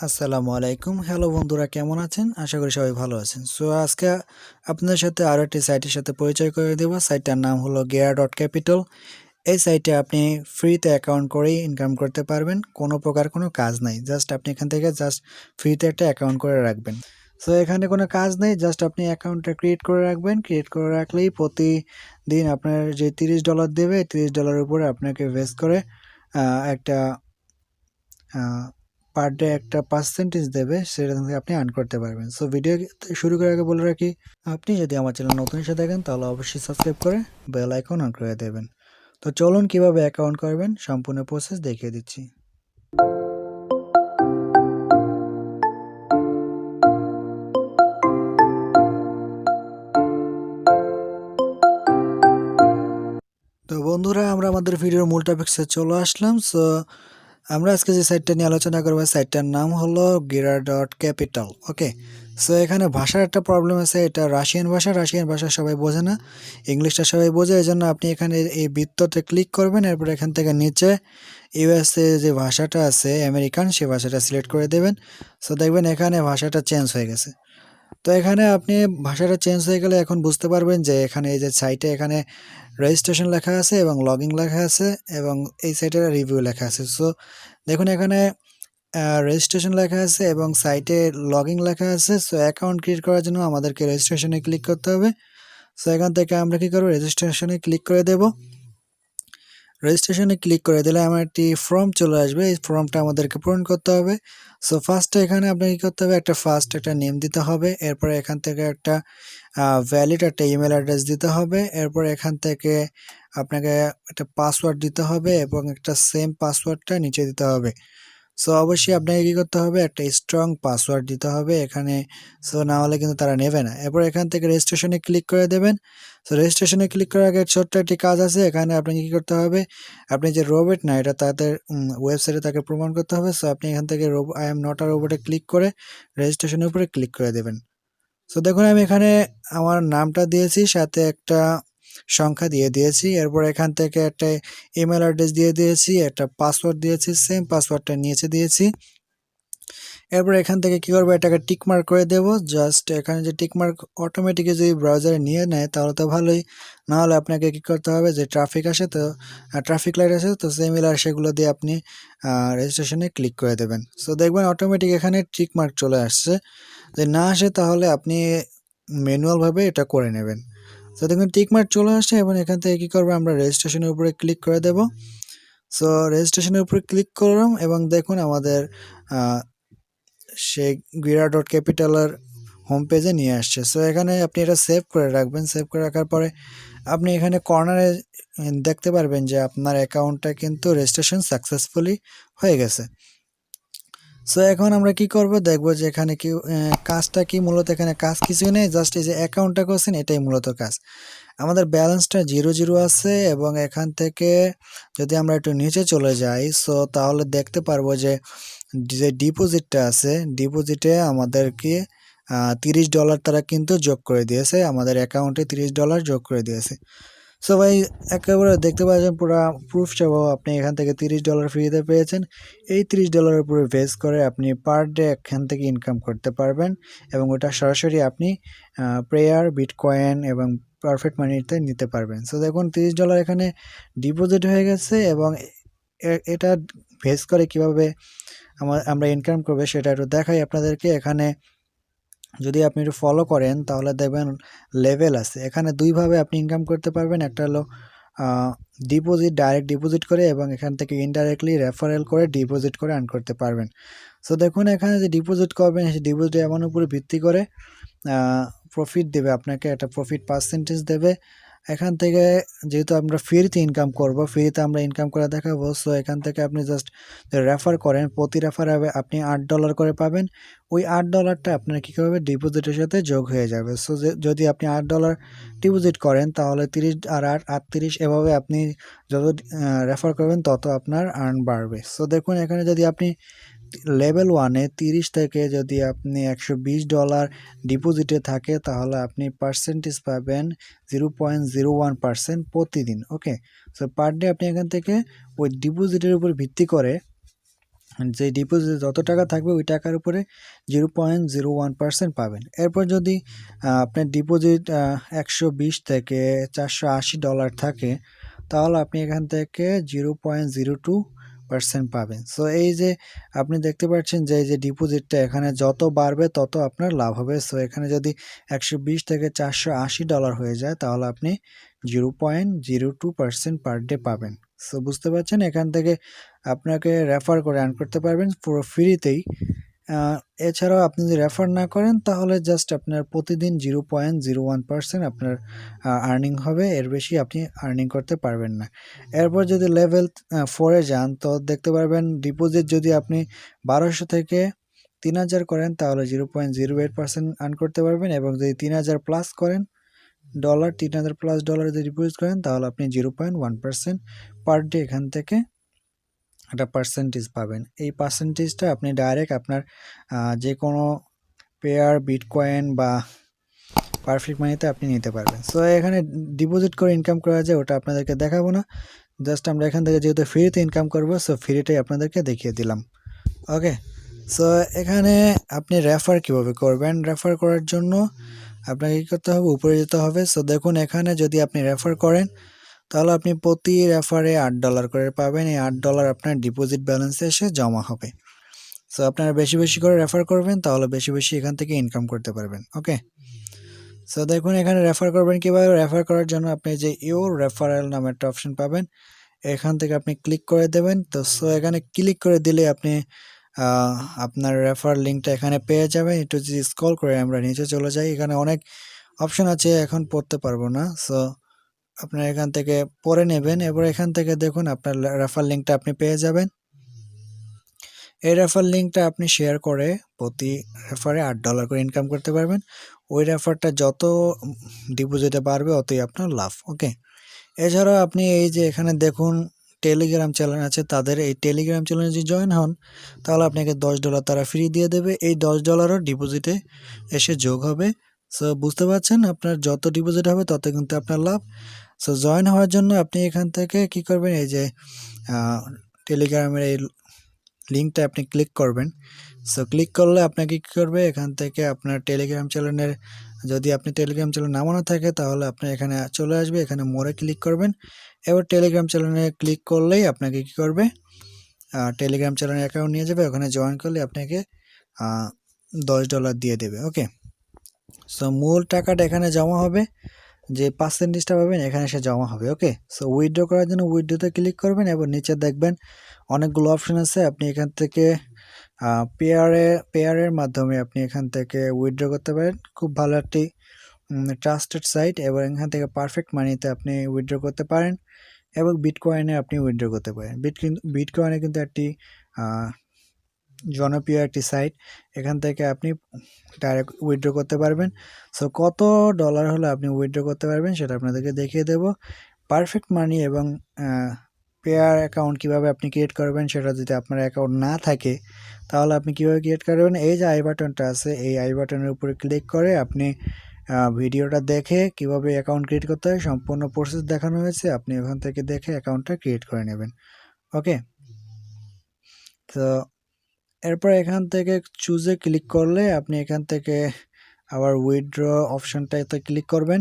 আসসালামু আলাইকুম। হ্যালো বন্ধুরা, কেমন আছেন? আশা করি সবাই ভালো আছেন। সো আজকে আপনাদের সাথে আরো একটি সাইটের সাথে পরিচয় করে দেব। সাইটটার নাম হলো gear.capital। এই সাইটে আপনি ফ্রিতে অ্যাকাউন্ট করেই ইনকাম করতে পারবেন। কোনো প্রকার কোনো কাজ নাই। জাস্ট আপনি এখান থেকে জাস্ট ফ্রিতে একটা অ্যাকাউন্ট করে রাখবেন। সো এখানে কোনো কাজ নেই, জাস্ট আপনি অ্যাকাউন্টটা ক্রিয়েট করে রাখবেন। ক্রিয়েট করে রাখলেই প্রতিদিন আপনার যে $30 দেবে, $30 উপরে আপনাকে ভেস্ট করে একটা পার ডে একটা পার্সেন্টেজ দেবে, সেটা থেকে আপনি আর্ন করতে পারবেন। সো ভিডিও শুরু করার আগে বলে রাখি, আপনি যদি আমার চ্যানেল নতুন এসে থাকেন তাহলে অবশ্যই সাবস্ক্রাইব করে বেল আইকন অন করে দেবেন। তো চলুন কিভাবে অ্যাকাউন্ট করবেন সম্পূর্ণ প্রসেস দেখিয়ে দিচ্ছি। তো বন্ধুরা, আমরা আমাদের ভিডিওর মূল টপিকসে চলে আসলাম। সো আমরা আজকে যে সাইটটা নিয়ে আলোচনা করবো, সাইটটার নাম হলো gear.capital। ওকে, সো এখানে ভাষার একটা প্রবলেম আছে। এটা রাশিয়ান ভাষা সবাই বোঝে না, ইংলিশটা সবাই বোঝে। এই জন্য আপনি এখানে এই বৃত্ততে ক্লিক করবেন, এরপর এখান থেকে নিচে ইউএসএ যে ভাষাটা আছে আমেরিকান, সে ভাষাটা সিলেক্ট করে দেবেন। সো দেখবেন এখানে ভাষাটা চেঞ্জ হয়ে গেছে। তো এখানে আপনি ভাষাটা চেঞ্জ হয়ে গেলে এখন বুঝতে পারবেন যে এখানে এই যে সাইটে এখানে রেজিস্ট্রেশন লেখা আছে এবং লগইন লেখা আছে এবং এই সাইটের রিভিউ লেখা আছে। সো দেখুন এখানে রেজিস্ট্রেশন লেখা আছে এবং সাইটে লগইন লেখা আছে। সো অ্যাকাউন্ট ক্রিয়েট করার জন্য আমাদেরকে রেজিস্ট্রেশনে ক্লিক করতে হবে। সো এখান থেকে আমরা কি করব, রেজিস্ট্রেশনে ক্লিক করে দেব। রেজিস্ট্রেশনে ক্লিক করে দিলে আমার একটি ফর্ম চলে আসবে। এই ফর্মটা আমাদেরকে পূরণ করতে হবে। সো ফার্স্টে এখানে আপনাকে কি করতে হবে, একটা নেম দিতে হবে। এরপরে এখান থেকে একটা ভ্যালিড একটা ইমেল অ্যাড্রেস দিতে হবে। এরপর এখান থেকে আপনাকে একটা পাসওয়ার্ড দিতে হবে এবং একটা সেম পাসওয়ার্ডটা নিচে দিতে হবে। সো অবশ্যই আপনাকে কি করতে হবে, একটা স্ট্রং পাসওয়ার্ড দিতে হবে এখানে। সো না হলে কিন্তু তারা নেবে না। এরপর এখান থেকে রেজিস্ট্রেশনে ক্লিক করে দেবেন। সো রেজিস্ট্রেশনে ক্লিক করার আগে ছোট্ট একটি কাজ আছে। এখানে আপনাকে কি করতে হবে, আপনি যে রোবট না, এটা তাদের ওয়েবসাইটে তাকে প্রমাণ করতে হবে। সো আপনি এখান থেকে আই এম নট আ রোবটে ক্লিক করে রেজিস্ট্রেশনের উপরে ক্লিক করে দেবেন। সো দেখুন আমি এখানে আমার নামটা দিয়েছি, সাথে একটা সংখ্যা দিয়ে দিয়েছি। এরপর এখান থেকে একটা ইমেল অ্যাড্রেস দিয়ে দিয়েছি, একটা পাসওয়ার্ড দিয়েছি, সেম পাসওয়ার্ডটা নিচে দিয়েছি। এরপর এখান থেকে কি করবো, এটাকে টিক মার্ক করে দেব। জাস্ট এখানে যে টিক মার্ক অটোমেটিক যদি ব্রাউজারে নিয়ে নেয় তাহলে তো ভালোই, না হলে আপনাকে কি করতে হবে, যে ট্রাফিক আসে তো ট্রাফিক লাইট আসে তো সিমিলার, সেগুলো দিয়ে আপনি রেজিস্ট্রেশনে ক্লিক করে দেবেন। সো দেখবেন অটোমেটিক এখানে টিক মার্ক চলে আসছে। যদি না আসে তাহলে আপনি ম্যানুয়ালভাবে এটা করে নেবেন। তো দেখুন টিক মার্ক চলে আসছে এবং এখান থেকে কী করবো, আমরা রেজিস্ট্রেশনের উপরে ক্লিক করে দেব। সো রেজিস্ট্রেশনের উপরে ক্লিক করলাম এবং দেখুন আমাদের সেই gear.capital-এর হোম পেজে নিয়ে আসছে। সো এখানে আপনি এটা সেভ করে রাখবেন। সেভ করে রাখার পরে আপনি এখানে কর্নারে দেখতে পারবেন যে আপনার অ্যাকাউন্টটা কিন্তু রেজিস্ট্রেশন সাকসেসফুলি হয়ে গেছে। সো এখন আমরা কি করব, দেখব যে এখানে কি কাজটা কি। মূলত এখানে কাজ কিছুই নেই, জাস্ট এই যে অ্যাকাউন্টটা করছেন এটাই মূলত কাজ। আমাদের ব্যালেন্সটা 0 আছে এবং এখান থেকে যদি আমরা একটু নিচে চলে যাই, সো তাহলে দেখতে পারবো যে যে ডিপোজিটটা আছে, ডিপোজিটে আমাদেরকে $30 তারা কিন্তু যোগ করে দিয়েছে, আমাদের অ্যাকাউন্টে $30 যোগ করে দিয়েছে। সো ভাই একেবারে দেখতে পাচ্ছেন পুরো প্রুফ সহ আপনি এখান থেকে $30 ফ্রিতে পেয়েছেন। এই $30 উপরে বেস করে আপনি পার ডে এখান থেকে ইনকাম করতে পারবেন এবং ওটা সরাসরি আপনি প্রেয়ার, বিটকয়েন এবং পারফেক্ট মানিতে নিতে পারবেন। সো দেখুন $30 এখানে ডিপোজিট হয়ে গেছে এবং এটা বেস করে কিভাবে আমরা ইনকাম করবে সেটা একটু দেখাই আপনাদেরকে। এখানে যদি আপনি একটু ফলো করেন তাহলে দেখবেন লেভেল আছে। এখানে দুইভাবে আপনি ইনকাম করতে পারবেন। একটা হলো ডিপোজিট, ডাইরেক্ট ডিপোজিট করে, এবং এখান থেকে ইনডাইরেক্টলি রেফারেল করে ডিপোজিট করে আর্ন করতে পারবেন। সো দেখুন এখানে যে ডিপোজিট করবেন, সেই ডিপোজিট অ্যামাউন্ট উপরে ভিত্তি করে প্রফিট দেবে আপনাকে, একটা প্রফিট পার্সেন্টেজ দেবে। এখান থেকে যেহেতু আমরা ফ্রিতে ইনকাম করব, ফ্রিতে আমরা ইনকাম করে দেখাবো। সো এখান থেকে আপনি জাস্ট রেফার করেন, প্রতি রেফারে আপনি $8 করে পাবেন। ওই $8টা আপনার কী করবে, ডিপোজিটের সাথে যোগ হয়ে যাবে। সো যদি আপনি $8 ডিপোজিট করেন তাহলে 30 আর 8 38, এভাবে আপনি যত রেফার করবেন তত আপনার আর্ন বাড়বে। সো দেখুন এখানে যদি আপনি লেভেল 1-এ 30 থেকে যদি আপনি $120 ডিপোজিটে থাকে তাহলে আপনি পার্সেন্টেজ পাবেন 0.01% প্রতিদিন। ওকে, সো পার ডে আপনি এখান থেকে ওই ডিপোজিটের উপর ভিত্তি করে যে ডিপোজিট যত টাকা থাকবে ওই টাকার উপরে 0.01% পাবেন। এরপর যদি আপনার ডিপোজিট 120 থেকে $480 থাকে, তাহলে আপনি এখান থেকে 0.02% পাবেন। সো এই যে আপনি দেখতে পাচ্ছেন যে এই যে ডিপোজিটটা এখানে যত বাড়বে তত আপনার লাভ হবে। সো এখানে যদি 120 থেকে $480 হয়ে যায়, তাহলে আপনি 0.02% পার ডে পাবেন। সো বুঝতে পারছেন, এখান থেকে আপনাকে রেফার করে আর্ন করতে পারবেন পুরো ফ্রিতেই। এছাড়াও আপনি যদি রেফার না করেন, তাহলে জাস্ট আপনার প্রতিদিন 0.01% আপনার আর্নিং হবে, এর বেশি আপনি আর্নিং করতে পারবেন না। এরপর যদি লেভেল 4-এ যান, তো দেখতে পারবেন ডিপোজিট যদি আপনি 1200 থেকে 3000 করেন, তাহলে 0.08% আর্ন করতে পারবেন। এবং যদি 3000 প্লাস করেন ডলার, 3000 প্লাস ডলার যদি ডিপোজিট করেন, তাহলে আপনি 0.1% পার ডে এখান থেকে একটা পার্সেন্টেজ পাবেন। এই পার্সেন্টেজটা আপনি ডাইরেক্ট আপনার যে কোনো পেয়ার, বিটকয়েন বা পারফেক্ট মানিতে আপনি নিতে পারবেন। সো এখানে ডিপোজিট করে ইনকাম করা যায়, ওটা আপনাদেরকে দেখাবো না। জাস্ট আমরা এখান থেকে যেহেতু ফ্রিতে ইনকাম করবো, সো ফ্রিটাই আপনাদেরকে দেখিয়ে দিলাম। ওকে, সো এখানে আপনি রেফার কিভাবে করবেন? রেফার করার জন্য আপনাকে কী করতে হবে? উপরে যেতে হবে। সো দেখুন, এখানে যদি আপনি রেফার করেন, তাহলে আপনি প্রতি রেফারে $8 করে পাবেন। এই $8 আপনার ডিপোজিট ব্যালেন্সে এসে জমা হবে। সো আপনারা বেশি বেশি করে রেফার করবেন, তাহলে বেশি বেশি এখান থেকে ইনকাম করতে পারবেন। ওকে, সো দেখুন এখানে রেফার করবেন কীভাবে। রেফার করার জন্য আপনি যে ইউর রেফারেল নামে একটা অপশন পাবেন, এখান থেকে আপনি ক্লিক করে দেবেন। তো সো এখানে ক্লিক করে দিলে আপনি আপনার রেফার লিঙ্কটা এখানে পেয়ে যাবেন। একটু যদি স্ক্রল করে আমরা নিচে চলে যাই, এখানে অনেক অপশন আছে, এখন পড়তে পারবো না। সো আপনার এখান থেকে পরে নেবেন। এবার এখান থেকে দেখুন আপনার রেফার লিঙ্কটা আপনি পেয়ে যাবেন। এই রেফার লিঙ্কটা আপনি শেয়ার করে প্রতি রেফারে $8 করে ইনকাম করতে পারবেন। ওই রেফারটা যত ডিপোজিটে বাড়বে অতই আপনার লাভ। ওকে, এছাড়াও আপনি এই যে এখানে দেখুন টেলিগ্রাম চ্যানেল আছে, তাদের এই টেলিগ্রাম চ্যানেলে যদি জয়েন হন, তাহলে আপনাকে $10 তারা ফ্রি দিয়ে দেবে। এই $10ও ডিপোজিটে এসে যোগ হবে। সো বুঝতে পারছেন, আপনার যত ডিপোজিট হবে তত কিন্তু আপনার লাভ। সো জয়েন হওয়ার জন্য আপনি এখান থেকে কি করবেন, এই যে টেলিগ্রামের এই লিঙ্কটা আপনি ক্লিক করবেন। সো ক্লিক করলে আপনাকে কী করবে, এখান থেকে আপনার টেলিগ্রাম চ্যানেলের, যদি আপনি টেলিগ্রাম চ্যানেল নামানো থাকে, তাহলে আপনি এখানে চলে আসবে, এখানে মোড়ে ক্লিক করবেন। এবার টেলিগ্রাম চ্যানেলে ক্লিক করলেই আপনাকে কী করবে, টেলিগ্রাম চ্যানেলের অ্যাকাউন্ট নিয়ে যাবে। ওখানে জয়েন করলে আপনাকে $10 দিয়ে দেবে। ওকে, সো মূল টাকাটা এখানে জমা হবে, যে পার্সেন্টেজটা পাবেন এখানে এসে জমা হবে। ওকে, সো উইথড্র করার জন্য উইথড্রোতে ক্লিক করবেন এবং নিচে দেখবেন অনেকগুলো অপশন আছে। আপনি এখান থেকে পেয়ারের মাধ্যমে আপনি এখান থেকে উইথড্র করতে পারেন। খুব ভালো একটি ট্রাস্টেড সাইট, এবং এখান থেকে পারফেক্ট মানিতে আপনি উইথড্র করতে পারেন এবং বিটকয়েনে আপনি উইথড্র করতে পারেন। বিটকয়েনে কিন্তু একটি জনপ্রিয় একটি সাইট, এখান থেকে আপনি ডাইরেক্ট উইথড্র করতে পারবেন। সো কত ডলার হলে আপনি উইথড্র করতে পারবেন সেটা আপনাদেরকে দেখিয়ে দেব। পারফেক্ট মানি এবং পেয়ার অ্যাকাউন্ট কীভাবে আপনি ক্রিয়েট করবেন, সেটা যদি আপনার অ্যাকাউন্ট না থাকে, তাহলে আপনি কীভাবে ক্রিয়েট করবেন, এই যে আই বাটনটা আছে, এই আই বাটনের উপরে ক্লিক করে আপনি ভিডিওটা দেখে কিভাবে অ্যাকাউন্ট ক্রিয়েট করতে হয় সম্পূর্ণ প্রসেস দেখানো হয়েছে, আপনি ওখান থেকে দেখে অ্যাকাউন্টটা ক্রিয়েট করে নেবেন। ওকে, তো এরপর এখান থেকে চুজে ক্লিক করলে আপনি এখান থেকে আবার উইথড্র অপশনটাতে ক্লিক করবেন।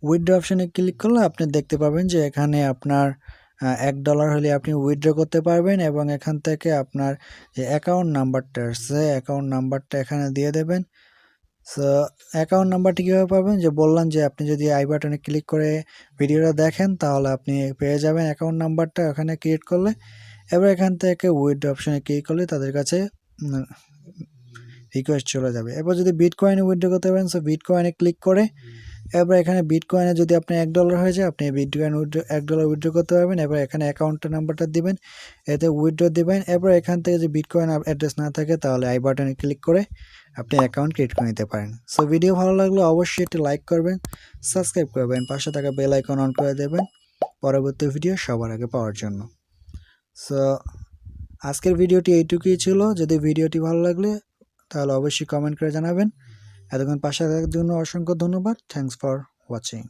উইথড্র অপশনে ক্লিক করলে আপনি দেখতে পাবেন যে এখানে আপনার $1 হলে আপনি উইথড্র করতে পারবেন, এবং এখান থেকে আপনার যে অ্যাকাউন্ট নাম্বারটা আছে, অ্যাকাউন্ট নাম্বারটা এখানে দিয়ে দেবেন। সো অ্যাকাউন্ট নাম্বারটি কীভাবে পাবেন, যে বললাম যে আপনি যদি আই বাটনে ক্লিক করে ভিডিওটা দেখেন, তাহলে আপনি পেয়ে যাবেন অ্যাকাউন্ট নাম্বারটা ওখানে ক্রিয়েট করলে। এবার এখান থেকে উইথড্র অপশনে ক্লিক করলে তাদের কাছে রিকোয়েস্ট চলে যাবে। এবার যদি বিটকয়েনে উইথড্র করতে পারেন, সো বিটকয়েনে ক্লিক করে এবার এখানে বিটকয়েনে যদি আপনি $1 হয়ে যায়, আপনি বিটকয়েন $1 উইথড্র করতে পারবেন। এবার এখানে অ্যাকাউন্টের নাম্বারটা দিবেন, এতে উইথড্র দিবেন। এবার এখান থেকে যদি বিটকয়েন অ্যাড্রেস না থাকে, তাহলে আই বাটনে ক্লিক করে আপনি অ্যাকাউন্ট ক্রিয়েট করে নিতে পারেন। সো ভিডিও ভালো লাগলে অবশ্যই একটু লাইক করবেন, সাবস্ক্রাইব করবেন, পাশে থাকা বেল আইকন অন করে দেবেন পরবর্তী ভিডিও সবার আগে পাওয়ার জন্য। সো আজকের ভিডিওটি এইটুকুই ছিল। যদি ভিডিওটি ভালো লাগলে তাহলে অবশ্যই কমেন্ট করে জানাবেন। এতক্ষণ পাশে থাকার জন্য অসংখ্য ধন্যবাদ। Thanks for watching.